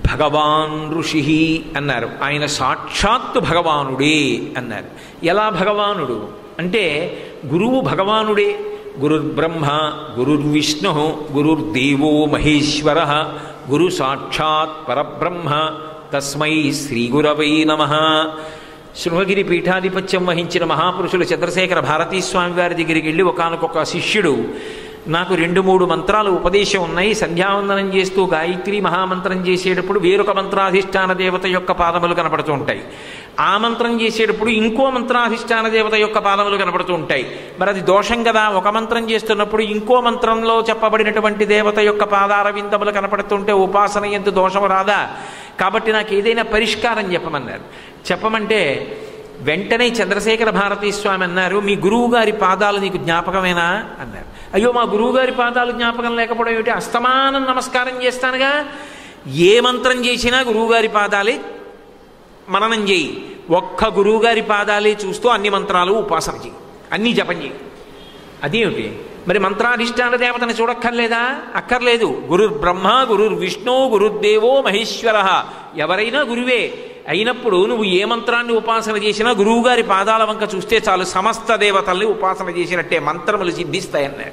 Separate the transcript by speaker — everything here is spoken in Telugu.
Speaker 1: భగవాన్ ఋషి అన్నారు. ఆయన సాక్షాత్తు భగవానుడే అన్నారు. ఎలా భగవానుడు అంటే గురువు భగవానుడే. గురుర్బ్రహ్మ గురుర్విష్ణు గురుర్దేవో మహేశ్వర గురు సాక్షాత్ పరబ్రహ్మ తస్మై శ్రీ గురవై నమః. శృంగగిరి పీఠాధిపత్యం వహించిన మహాపురుషులు చంద్రశేఖర భారతీస్వామి వారి దగ్గరికి వెళ్ళి ఒకానొక శిష్యుడు, నాకు 2-3 మంత్రాలు ఉపదేశం ఉన్నాయి, సంధ్యావందనం చేస్తూ గాయత్రి మహామంత్రం చేసేటప్పుడు వేరొక మంత్రాధిష్టాన దేవత యొక్క పాదములు కనపడుతూ ఉంటాయి, ఆ మంత్రం చేసేటప్పుడు ఇంకో మంత్రాధిష్టాన దేవత యొక్క పాదములు కనపడుతూ ఉంటాయి. మరి అది దోషం కదా, ఒక మంత్రం చేస్తున్నప్పుడు ఇంకో మంత్రంలో చెప్పబడినటువంటి దేవత యొక్క పాదార విందములు కనపడుతుంటే ఉపాసన ఎంత దోషము రాదా? కాబట్టి నాకు ఏదైనా పరిష్కారం చెప్పమన్నారు. చెప్పమంటే వెంటనే చంద్రశేఖర భారతీస్వామి అన్నారు, మీ గురువు గారి పాదాలు నీకు జ్ఞాపకమేనా అన్నారు. అయ్యో, మా గురువు గారి పాదాలు జ్ఞాపకం లేకపోవడం ఏమిటి? అస్తమానం నమస్కారం చేస్తానుగా, ఏ మంత్రం చేసినా గురువుగారి పాదాలే మననం చేయి, ఒక్క గురువుగారి పాదాలే చూస్తూ అన్ని మంత్రాలు ఉపాసన చేయి, అన్నీ జపం చేయి. అదేమిటి మరి మంత్రాధిష్టాన దేవతని చూడక్కర్లేదా? అక్కర్లేదు. గురుర్బ్రహ్మ గురుర్విష్ణు గురుర్దేవో మహేశ్వర, ఎవరైనా గురువే అయినప్పుడు నువ్వు ఏ మంత్రాన్ని ఉపాసన చేసినా గురువుగారి పాదాల వంక చూస్తే చాలు, సమస్త దేవతల్ని ఉపాసన చేసినట్టే, మంత్రములు సిద్ధిస్తాయన్నాడు.